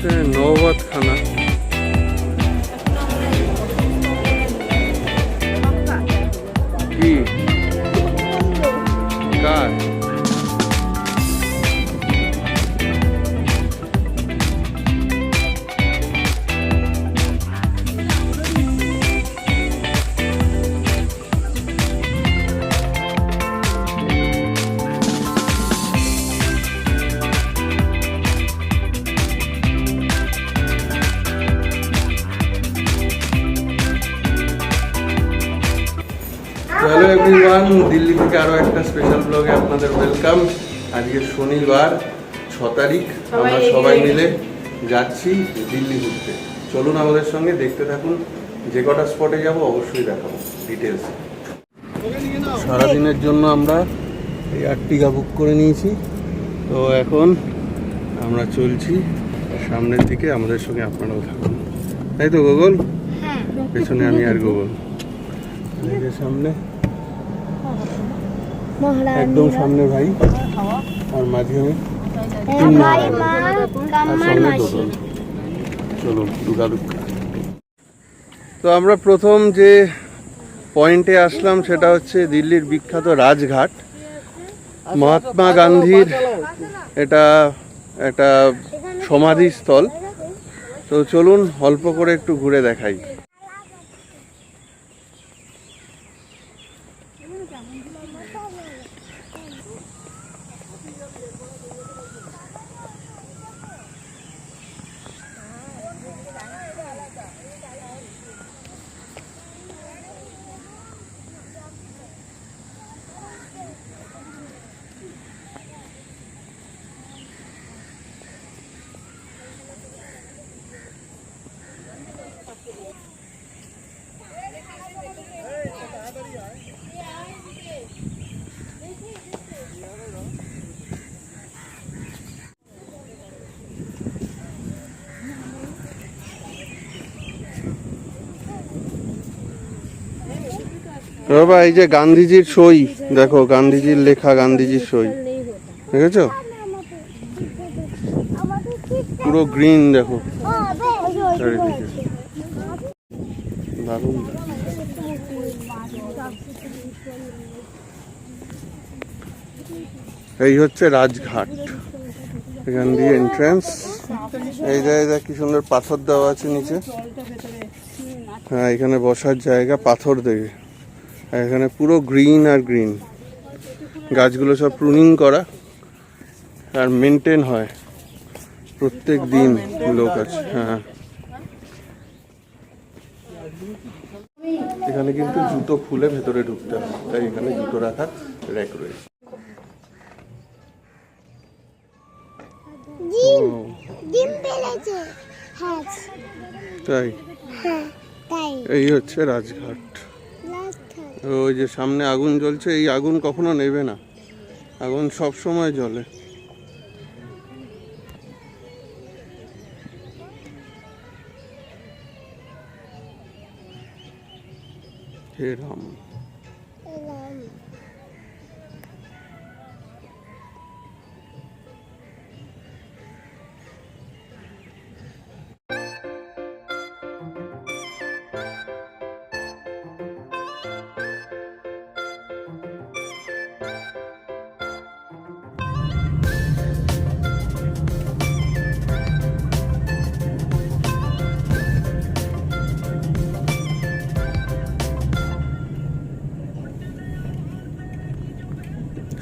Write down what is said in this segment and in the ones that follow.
হচ্ছে নওবত খানা। কি কার? হ্যালো এভরিওয়ান, দিল্লি থেকে আরও একটা স্পেশাল ব্লগে আপনাদের ওয়েলকাম। আজকে শনিবার 6 তারিখ, আমরা সবাই মিলে যাচ্ছি দিল্লি ঘুরতে। চলুন আমাদের সঙ্গে, দেখতে থাকুন। যে কটা স্পটে যাব অবশ্যই দেখাবো ডিটেলস। সারাদিনের জন্য আমরা এই আর্টিকা বুক করে নিয়েছি, তো এখন আমরা চলছি সামনের দিকে। আমাদের সঙ্গে আপনারাও থাকুন, তাই তো গুগল? পেছনে আমি আর গুগল। সামনে একদম সামনে ভাই, আর মাঝখানে চলো দুর্গা। তো আমরা প্রথম যে পয়েন্টে আসলাম সেটা হচ্ছে দিল্লির বিখ্যাত রাজঘাট। মহাত্মা গান্ধীর এটা একটা সমাধিস্থল। তো চলুন অল্প করে একটু ঘুরে দেখাই। বাবা, এই যে গান্ধীজির সই দেখো, গান্ধীজির লেখা, গান্ধীজির সই দেখেছো? পুরো গ্রিন দেখো চারিদিকে, দারুণ। এই হচ্ছে রাজঘাট, এখান দিয়ে এন্ট্রান্স। এই জায়গায় কি সুন্দর পাথর দেওয়া আছে নিচে। হ্যাঁ, এখানে বসার জায়গা, পাথর দেবে। এখানে পুরো গ্রিন আর গ্রিন, গাছগুলো সব প্রুনিং করা আর মেনটেন হয় প্রত্যেক দিন, লোক আছে। হ্যাঁ, এখানে কিন্তু জুতো খুলে ভেতরে ঢুকতে হয়, তাই এখানে জুতো রাখার র্যাক রয়েছে। তাই এই হচ্ছে রাজঘাট। ওই যে সামনে আগুন জ্বলছে, এই আগুন কখনো নেবে না, আগুন সব সময় জ্বলে। হে রাম।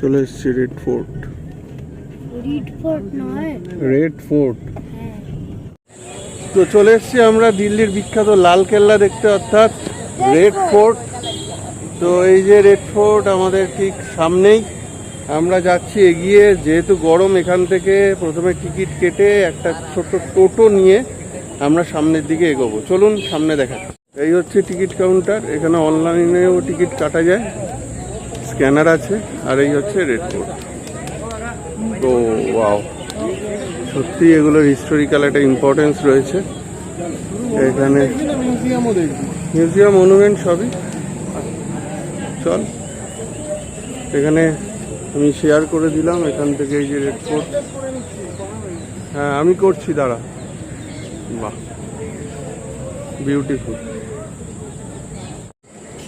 চলে এসছি রেড ফোর্ট। Red fort. তো চলে এসছি আমরা দিল্লির বিখ্যাত লাল কেল্লা দেখতে, অর্থাৎ রেড ফোর্ট। তো এই যে রেড ফোর্ট আমাদের ঠিক সামনেই। আমরা যাচ্ছি এগিয়ে, যেহেতু গরম, এখান থেকে প্রথমে টিকিট কেটে একটা ছোট্ট টোটো নিয়ে আমরা সামনের দিকে এগোবো। চলুন সামনে দেখা। এই হচ্ছে টিকিট কাউন্টার, এখানে অনলাইনেও টিকিট কাটা যায়, স্ক্যানার আছে। আর এই হচ্ছে রেড ফোর্ট। তো ওয়াও, সত্যি এগুলোর হিস্টোরিক্যাল একটা ইম্পর্টেন্স রয়েছে এখানে। মিউজিয়াম, মনুমেন্ট সবই। চল, এখানে আমি শেয়ার করে দিলাম এখান থেকে এই যে রেড ফোর্ট। হ্যাঁ, আমি করছি, দাঁড়া। বাহ, বিউটিফুল।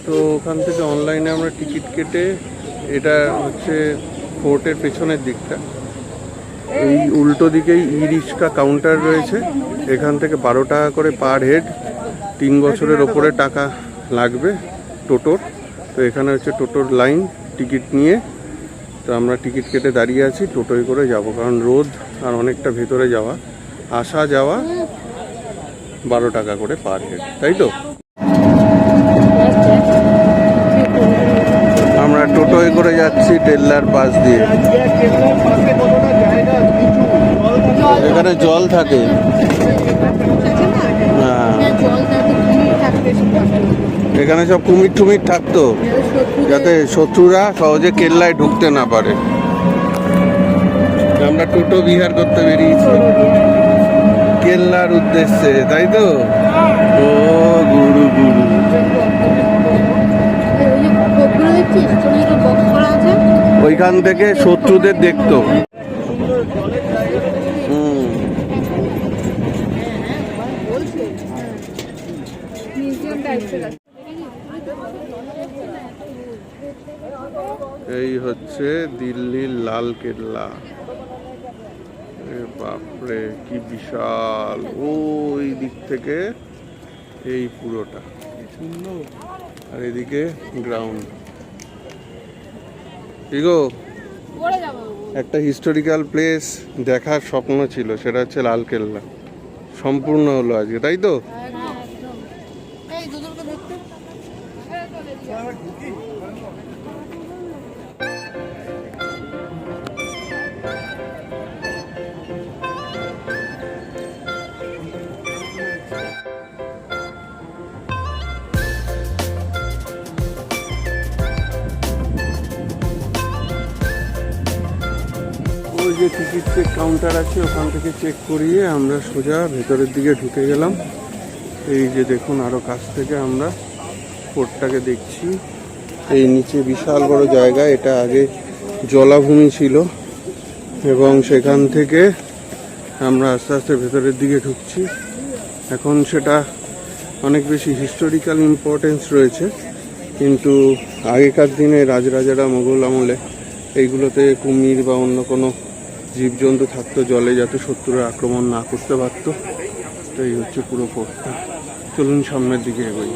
তো ওখান থেকে অনলাইনে আমরা টিকিট কেটে, এটা হচ্ছে ফোর্টের পেছনের দিকটা, এই উল্টো দিকেই ই রিক্সা কাউন্টার রয়েছে। এখান থেকে 12 টাকা করে পার হেড, 3 বছরের ওপরে টাকা লাগবে টোটোর। তো এখানে হচ্ছে টোটোর লাইন, টিকিট নিয়ে। তো আমরা টিকিট কেটে দাঁড়িয়ে আছি, টোটোয় করে যাব, কারণ রোদ আর অনেকটা ভেতরে যাওয়া, আসা যাওয়া 12 টাকা করে পার হেড, তাই তো? আমরা টোটোয় করে যাচ্ছি টেল্লার পাশ দিয়ে। এখানে জল থাকে, হ্যাঁ, এখানে সব কুমির টুমির থাকতো, যাতে শত্রুরা সহজে কেল্লায় ঢুকতে না পারে। আমরা টোটো বিহার করতে বেরিয়েছি কেল্লার উদ্দেশ্যে, তাই তো? ও গুরু গুরু, ওইখান থেকে শত্রুদের দেখতো। এই হচ্ছে দিল্লির লাল কেল্লা। বাপরে কি বিশাল, ওই দিক থেকে এই পুরোটা, আর এদিকে গ্রাউন্ড। ইগো, একটা হিস্টোরিক্যাল প্লেস দেখার স্বপ্ন ছিল, সেটা হচ্ছে লাল কেল্লা, সম্পূর্ণ হলো আজকে, তাই তো? ওই যে টিকিট চেক কাউন্টার আছে, ওখান থেকে চেক করিয়ে আমরা সোজা ভেতরের দিকে ঢুকে গেলাম। এই যে দেখুন, আরো কাছ থেকে আমরা ফোর্টটাকে দেখছি। এই নিচে বিশাল বড় জায়গা, এটা আগে জলাভূমি ছিল, এবং সেখান থেকে আমরা আস্তে আস্তে ভেতরের দিকে ঢুকছি। এখন সেটা অনেক বেশি হিস্টোরিক্যাল ইম্পর্টেন্স রয়েছে, কিন্তু আগেকার দিনে রাজরাজারা মোগল আমলে এইগুলোতে কুমির বা অন্য কোনো জীবজন্তু থাকতো জলে, যাতে শত্রুরা আক্রমণ না করতে পারত। তো এই হচ্ছে পুরো ফোর্টটা। চলুন সামনের দিকে এগোই।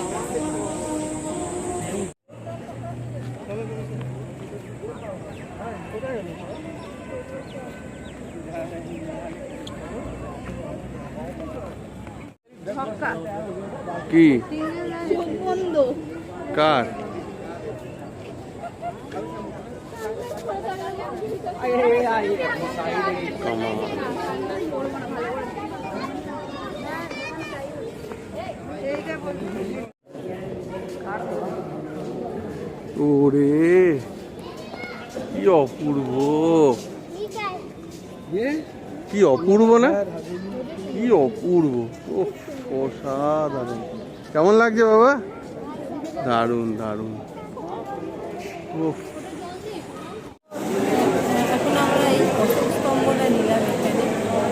কি কার? ওরে কি অপূর্ব, কি অপূর্ব না, কি অপূর্ব, অসাধারণ। কেমন লাগছে বাবা? দারুণ দারুণ।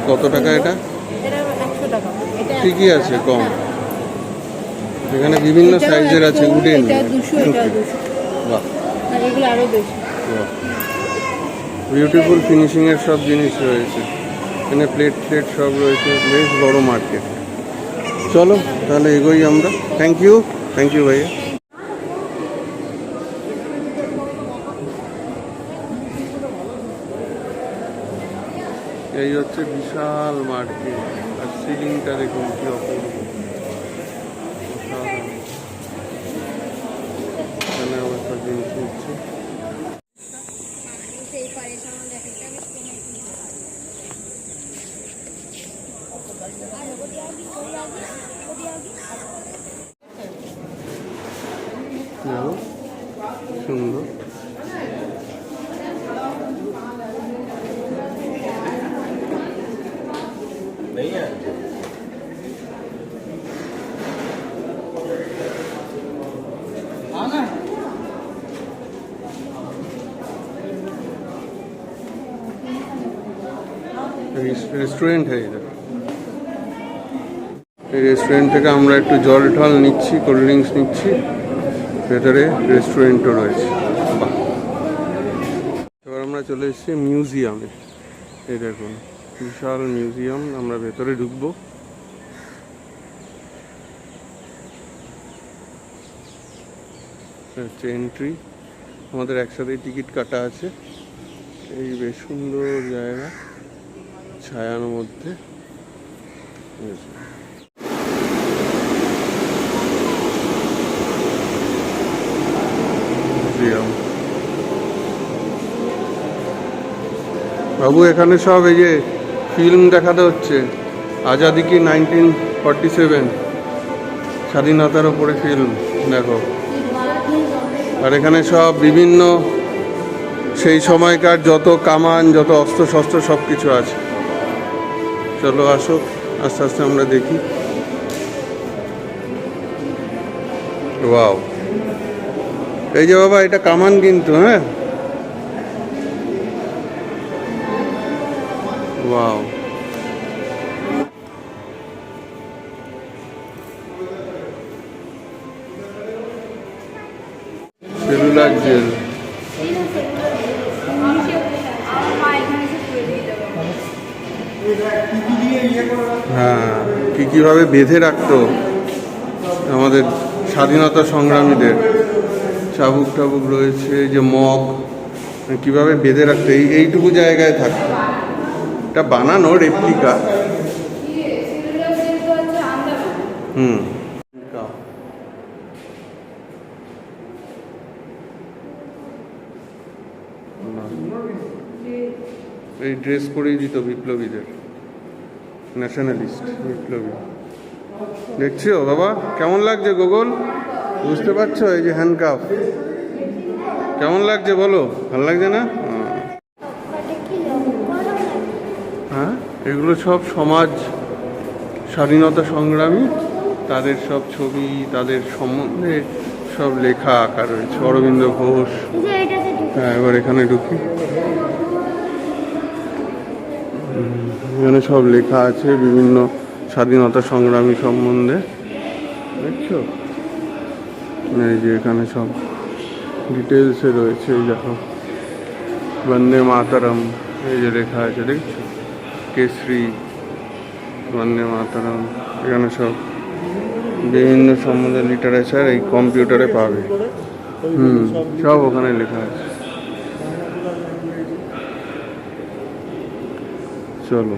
কত টাকা এটা? ঠিকই আছে, কম। এখানে বিভিন্ন সাইজের আছে, উডেন। বাহ, বিউটিফুল ফিনিশিং এর সব জিনিস রয়েছে এখানে, প্লেট প্লেট সব রয়েছে, বেশ বড় মার্কেট। চলো তাহলে এগোই আমরা। থ্যাংক ইউ ভাইয়া। এই হচ্ছে বিশাল মার্কেট, আর সিলিংটা দেখুন কি অপূর্ব, এখানে আবার সব জিনিস নিচ্ছে। সুন্দর। रेस्टोरेंट है इधर। এই রেস্টুরেন্ট থেকে আমরা একটু জল টল নিচ্ছি, কোল্ড ড্রিঙ্কস নিচ্ছি। ভেতরে রেস্টুরেন্টও রয়েছে। বাহ, এবার আমরা চলে এসেছি মিউজিয়ামে। এই দেখুন বিশাল মিউজিয়াম, আমরা ভেতরে ঢুকবো। হচ্ছে এন্ট্রি, আমাদের একসাথে টিকিট কাটা আছে। এই বেশ সুন্দর জায়গা, ছায়ার মধ্যে। বাবু এখানে সব এই যে ফিল্ম দেখাতে হচ্ছে, আজাদি কি 1947, স্বাধীনতার ওপরে ফিল্ম দেখো। আর এখানে সব বিভিন্ন সেই সময়কার যত কামান, যত অস্ত্র শস্ত্র সব কিছু আছে। চলো আসো, আস্তে আস্তে আমরা দেখি। ওয়াও, এই যে বাবা এটা কামান কিন্তু, হ্যাঁ ওয়াও। সেলুলার জেল, হ্যাঁ কিভাবে বেঁধে রাখতো আমাদের স্বাধীনতা সংগ্রামীদের। চাবুক টাবুক রয়েছে, যে মগ কিভাবে বেঁধে রাখতো, এইটুকু জায়গায় থাকতো। এটা বানানো রেপ্লিকা। এই ড্রেস করেই দিত বিপ্লবীদের, ন্যাশনালিস্ট বিপ্লবী। দেখছো বাবা কেমন লাগছে গোগল, বুঝতে পারছো? এই যে হ্যান্ডকাফ কেমন লাগছে বলো, ভালো লাগছে না? হ্যাঁ, এগুলো সব সমাজ স্বাধীনতা সংগ্রামী, তাদের সব ছবি, তাদের সম্বন্ধে সব লেখা আঁকা রয়েছে। অরবিন্দ ঘোষ। হ্যাঁ, এবার এখানে ঢুকি। এখানে সব লেখা আছে বিভিন্ন স্বাধীনতা সংগ্রামী সম্বন্ধে, দেখছো? এই যে এখানে সব ডিটেলসে রয়েছে। এই দেখো বন্দে মাতরম, এই যে লেখা আছে দেখছো, কেশরী, বন্দে মাতরম। এখানে সব বিভিন্ন সম্বন্ধে লিটারেচার এই কম্পিউটারে পাবে। সব ওখানে লেখা আছে। চলো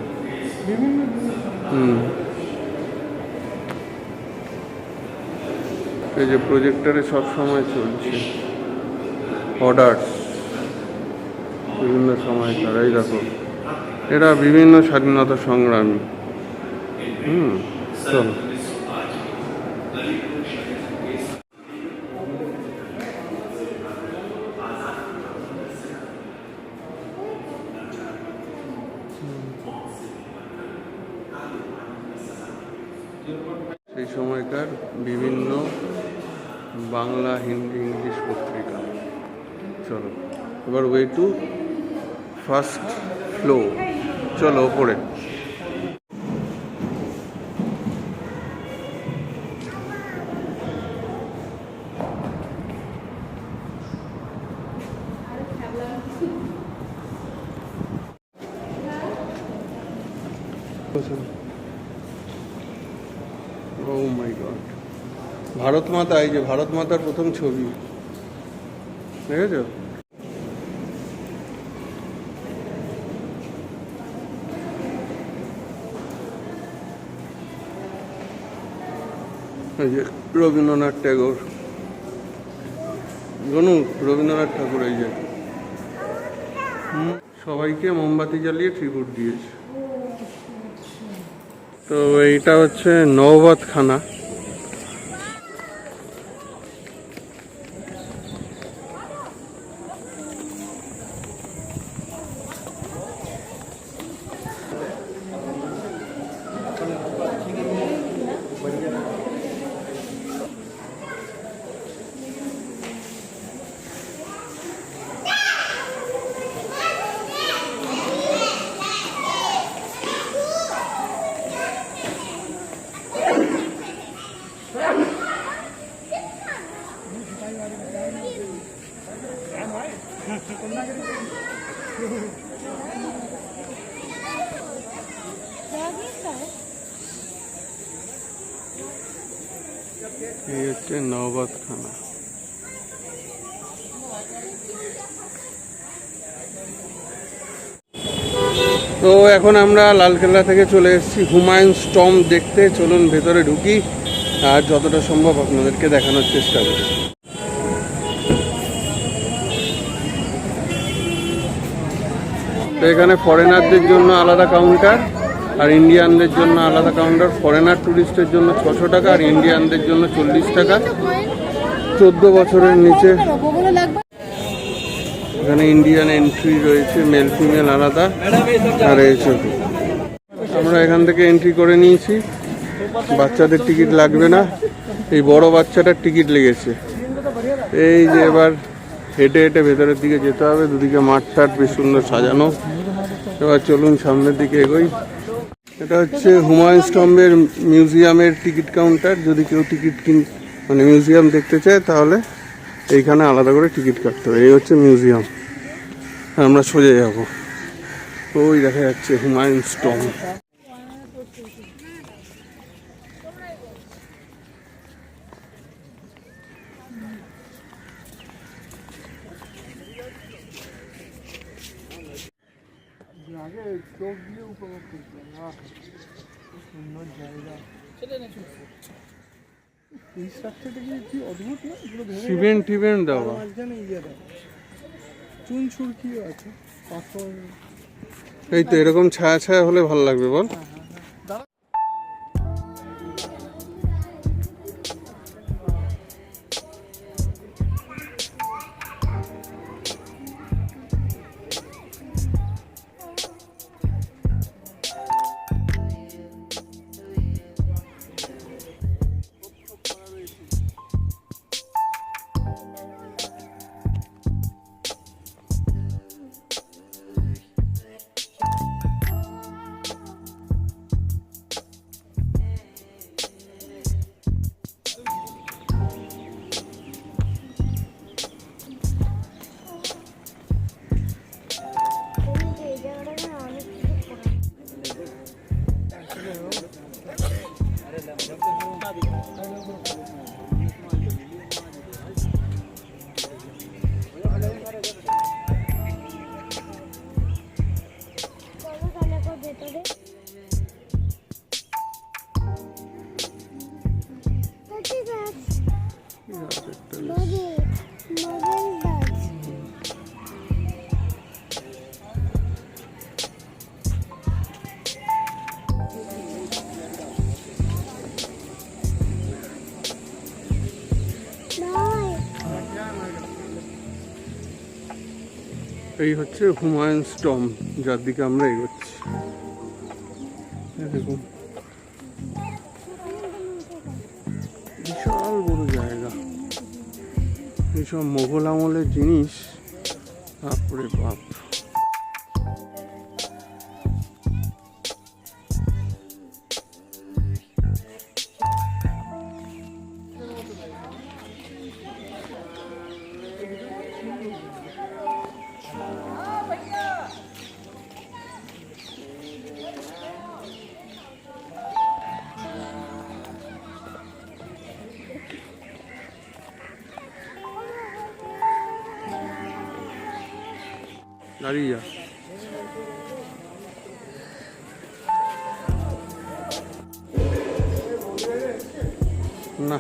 এই যে প্রজেক্টরে সব সময় চলছে অর্ডার্স, বিভিন্ন সময়কার। এই দেখো এরা বিভিন্ন স্বাধীনতা সংগ্রামী। চলো সেই সময়কার বিভিন্ন বাংলা, হিন্দি, ইংলিশ পত্রিকা। চলো এবার ওয়ে টু ফার্স্ট ফ্লোর। চলো ওপরে। ও মাই গড, ভারত মাতা। এই যে ভারত মাতার প্রথম ছবি, দেখেছো? এই যে রবীন্দ্রনাথ ট্যাগোর, গনু রবীন্দ্রনাথ ঠাকুর। এই যে সবাইকে মোমবাতি জ্বালিয়ে ট্রিবিউট দিয়েছে। তো এইটা হচ্ছে নওবত খানা। এই হচ্ছে নওবাত খানা। তো এখন আমরা লালকেল্লা থেকে চলে এসেছি হুমায়ুনস টম্ব দেখতে। চলুন ভেতরে ঢুকি আর যতটা সম্ভব আপনাদেরকে দেখানোর চেষ্টা করি। তো এখানে ফরেনারদের জন্য আলাদা কাউন্টার আর ইন্ডিয়ানদের জন্য আলাদা কাউন্টার। ফরেনার ট্যুরিস্টের জন্য 600 টাকা আর ইন্ডিয়ানদের জন্য 40 টাকা। 14 বছরের নিচে। এখানে ইন্ডিয়ান এন্ট্রি রয়েছে, মেল ফিমেল আলাদা। আর এই ছবি আমরা এখান থেকে এন্ট্রি করে নিয়েছি। বাচ্চাদের টিকিট লাগবে না, এই বড় বাচ্চাটার টিকিট লেগেছে। এই যে এবার হেঁটে হেঁটে ভেতরের দিকে যেতে হবে। দুদিকে মাঠ টাট বেশ সুন্দর সাজানো। এবার চলুন সামনের দিকে এগোই। এটা হচ্ছে হুমায়ুনস টম্বের মিউজিয়ামের টিকিট কাউন্টার। যদি কেউ টিকিট মানে মিউজিয়াম দেখতে চায় তাহলে এইখানে আলাদা করে টিকিট কাটতে হবে। এই হচ্ছে মিউজিয়াম। আমরা সোজা যাব, ওই দেখা যাচ্ছে হুমায়ুনস টম্ব। ইভেন্ট দেওয়া এই তো এরকম ছায়া ছায়া হলে ভালো লাগবে বল। এই হচ্ছে হুমায়ুনস টম্ব, যার দিকে আমরা এগোচ্ছি। দেখুন বিশাল বড় জায়গা। এইসব মোগল আমলের জিনিস, বাপরে বাপ। দাঁড়িয়ে যা। না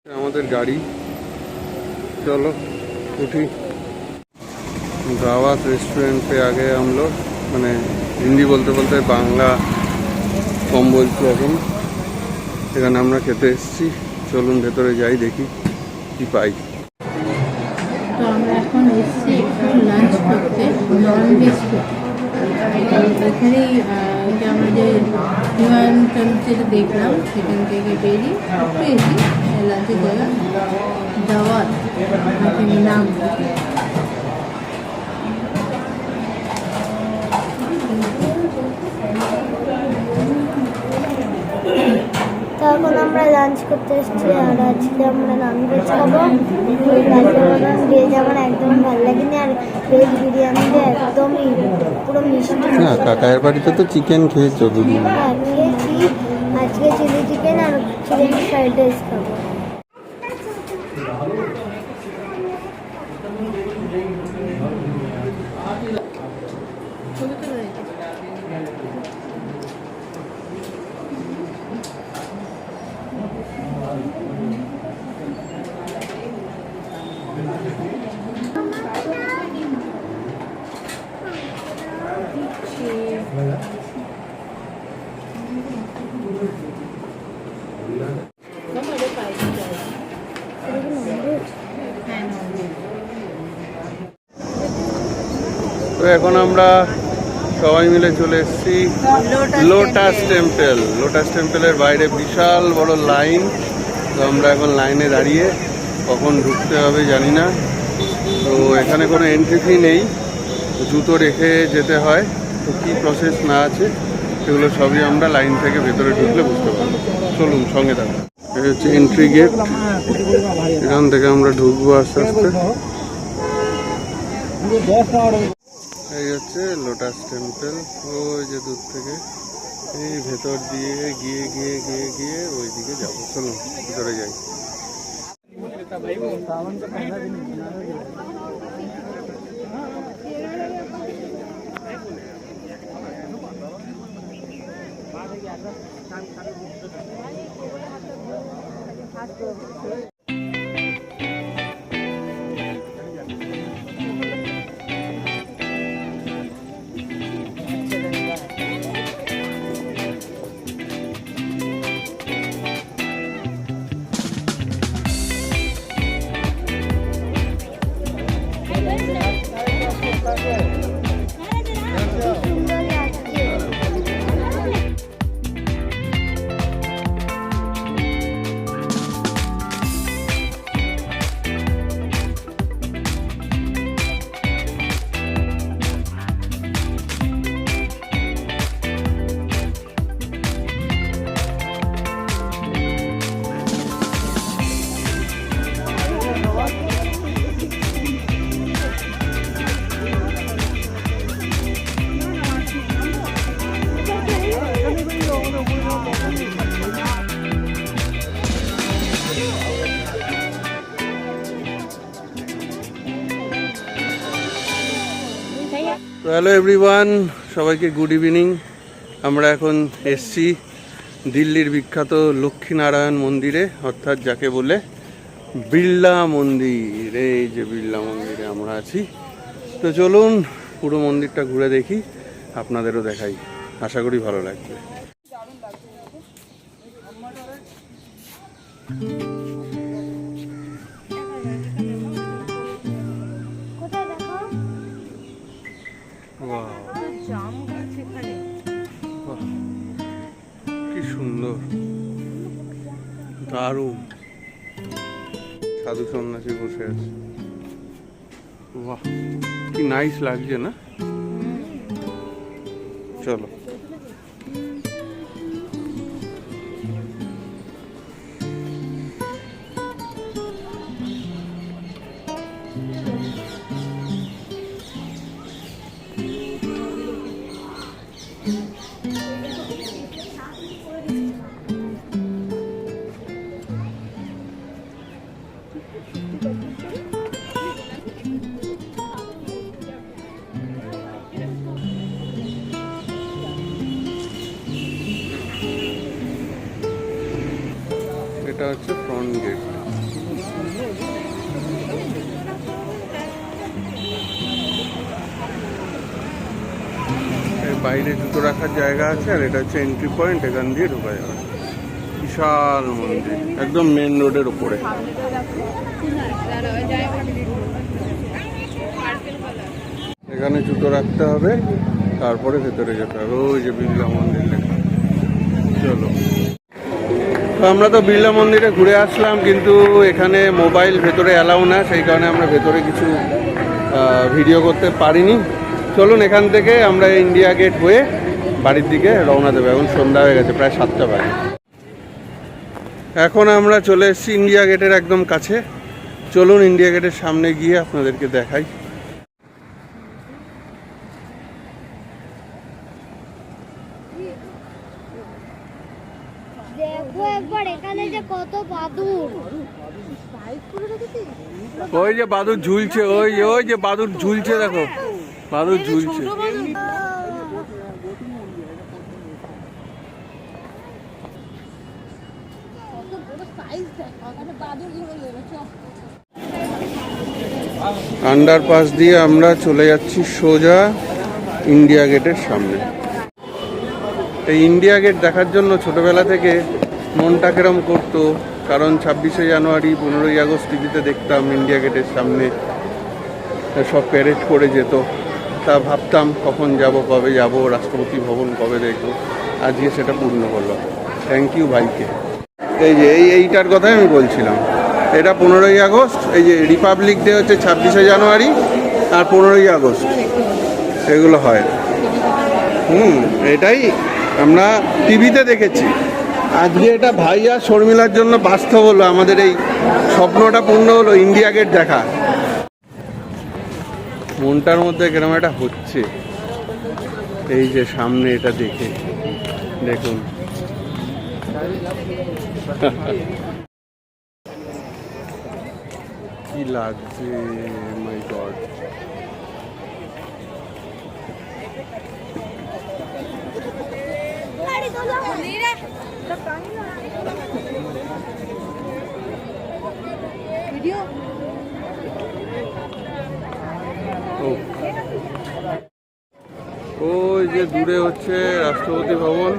আমাদের গাড়ি, चलो उठी। दावत रेस्टोरेंट पे आ गए हम लोग। मैंने हिंदी बोलते बोलते बांग्ला कम बोलছি এখন। এখানে আমরা খেতে এসেছি, চলুন ভেতরে যাই দেখি কি পাই। তো আমরা এখন এসেছি একটু লাঞ্চ করতে, নন ভেজ খেতে। এখানেই আমরা যে হুমায়ুন যেটা দেখলাম সেখান থেকে বেরিয়ে একটু এসি লাঞ্চের জায়গা দাওয়াত নাম। তখন আমরা লাঞ্চ করতে এসেছি, আর আজকে আমরা ননভেজ খাবো। ওই রাজবাড়ার ভেজ আমার একদম ভালো লাগেনি, আর ভেজ বিরিয়ানিতে একদমই পুরো মিষ্টি। না, কাকায়ের বাড়িতে তো চিকেন খেয়েছো দুদিন। হ্যাঁ খেয়েছি, আজকে চিলি চিকেন আর চিকেন ফ্রাইড রাইস খাবো। তো এখন আমরা সবাই মিলে চলে এসেছি লোটাস টেম্পল। লোটাস টেম্পলের বাইরে বিশাল বড় লাইন। তো আমরা এখন লাইনে দাঁড়িয়ে, কখন ঢুকতে হবে জানি না। তো এখানে কোনো এন্ট্রি ফি নেই, জুতো রেখে যেতে হয়। তো কী প্রসেস না আছে সেগুলো সবই আমরা লাইন থেকে ভেতরে ঢুকলে বুঝতে পারবো। চলুন সঙ্গে থাকুন। এই হচ্ছে এন্ট্রি গেট, এখান থেকে আমরা ঢুকবো আস্তে আস্তে। এই হচ্ছে লোটাস টেম্পল। ওই যে দূর থেকে এই ভেতর দিয়ে গিয়ে গিয়ে গিয়ে গিয়ে ওই দিকে যাবো। চলুন ভিতরে যাই। তো হ্যালো এভরিওয়ান, সবাইকে গুড ইভিনিং। আমরা এখন এসছি দিল্লির বিখ্যাত লক্ষ্মীনারায়ণ মন্দিরে, অর্থাৎ যাকে বলে বিড়লা মন্দির। এই যে বিড়লা মন্দিরে আমরা আছি। তো চলুন পুরো মন্দিরটা ঘুরে দেখি, আপনাদেরও দেখাই, আশা করি ভালো লাগবে। কি সুন্দর, দারুণ। সাধু সন্ন্যাসী বসে আছে। বাহ, কি নাইস লাগছে না? চলো। এটা হচ্ছে ফ্রন্ট গেট। বাইরে জুতো রাখার জায়গা আছে, আর এটা হচ্ছে এন্ট্রি পয়েন্ট, এখান দিয়ে ঢোকা যাবে। বিশাল মন্দির, একদম মেন রোডের উপরে। এখানে জুতো রাখতে হবে, তারপরে ভেতরে যেতে হবে। ওই যে বিড়লা মন্দির লেখা। চলো, তো আমরা তো বিড়লা মন্দিরে ঘুরে আসলাম, কিন্তু এখানে মোবাইল ভেতরে অ্যালাউ না, সেই কারণে আমরা ভেতরে কিছু ভিডিও করতে পারিনি। চলুন, এখান থেকে আমরা ইন্ডিয়া গেট হয়ে বাড়ির দিকে রওনা দেবো। এখন সন্ধ্যা হয়ে গেছে, প্রায় 7টা বাজে। এখন আমরা চলে এসেছি ইন্ডিয়া গেটের একদম কাছে। চলুন ইন্ডিয়া গেটের সামনে গিয়ে আপনাদেরকে দেখাই। দেখো একবার এখানে যে কত বাদুড়। ওই যে বাদুড় ঝুলছে, ওই ওই যে বাদুড় ঝুলছে, দেখো বাদুড় ঝুলছে। আন্ডারপাস দিয়ে আমরা চলে যাচ্ছি সোজা ইন্ডিয়া গেটের সামনে। এই ইন্ডিয়া গেট দেখার জন্য ছোটবেলা থেকে মনটা কেরম করতো, কারণ 26শে জানুয়ারি 15ই আগস্ট টিভিতে দেখতাম ইন্ডিয়া গেটের সামনে সব প্যারেড করে যেত। তা ভাবতাম কখন যাব, কবে যাব, রাষ্ট্রপতি ভবন কবে দেখবো। আজকে সেটা পূর্ণ করলো। থ্যাংক ইউ ভাইকে। এই যে এইটার কথাই আমি বলছিলাম, এটা 15ই আগস্ট। এই যে রিপাবলিক ডে হচ্ছে 26শে জানুয়ারি, আর 15ই আগস্ট এগুলো হয়। এটাই আমরা টিভিতে দেখেছি। আজকে এটা ভাই আর শর্মিলার জন্য বাস্তব হলো, আমাদের এই স্বপ্নটা পূর্ণ হলো, ইন্ডিয়া গেট দেখা। মনটার মধ্যে কেরম একটা হচ্ছে, এই যে সামনে এটা দেখে দেখুন। কি লাগছে, মাই গড। ওই যে দূরে হচ্ছে রাষ্ট্রপতি ভবন।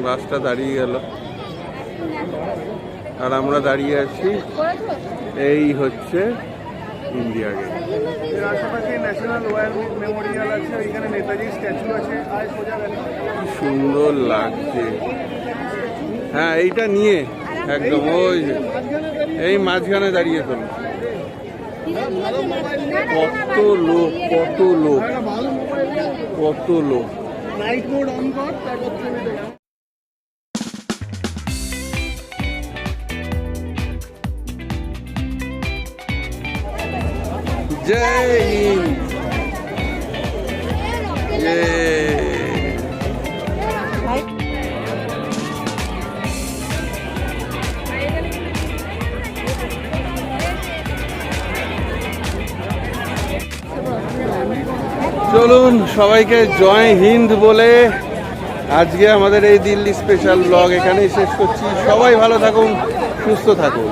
বাসটা দাঁড়িয়ে গেল, আর আমরা দাঁড়িয়ে আছি। এই হচ্ছে ইন্ডিয়া গেট। এর আশেপাশে ন্যাশনাল ওয়ার মেমোরিয়াল আছে, এখানে নেতাজির স্ট্যাচু আছে। আর সোজা গেলে কি সুন্দর লাগছে। হ্যাঁ, এইটা নিয়ে একদম ওই যে এই মাঝখানে দাঁড়িয়ে চলো। কত লোক, কত লোক, কত লোক। নাইট মোড অন কর, তারপর তুমি দেখো। জয় হিন্দ। চলুন সবাইকে জয় হিন্দ বলে আজকে আমাদের এই দিল্লি স্পেশাল ব্লগ এখানেই শেষ করছি। সবাই ভালো থাকুন, সুস্থ থাকুন।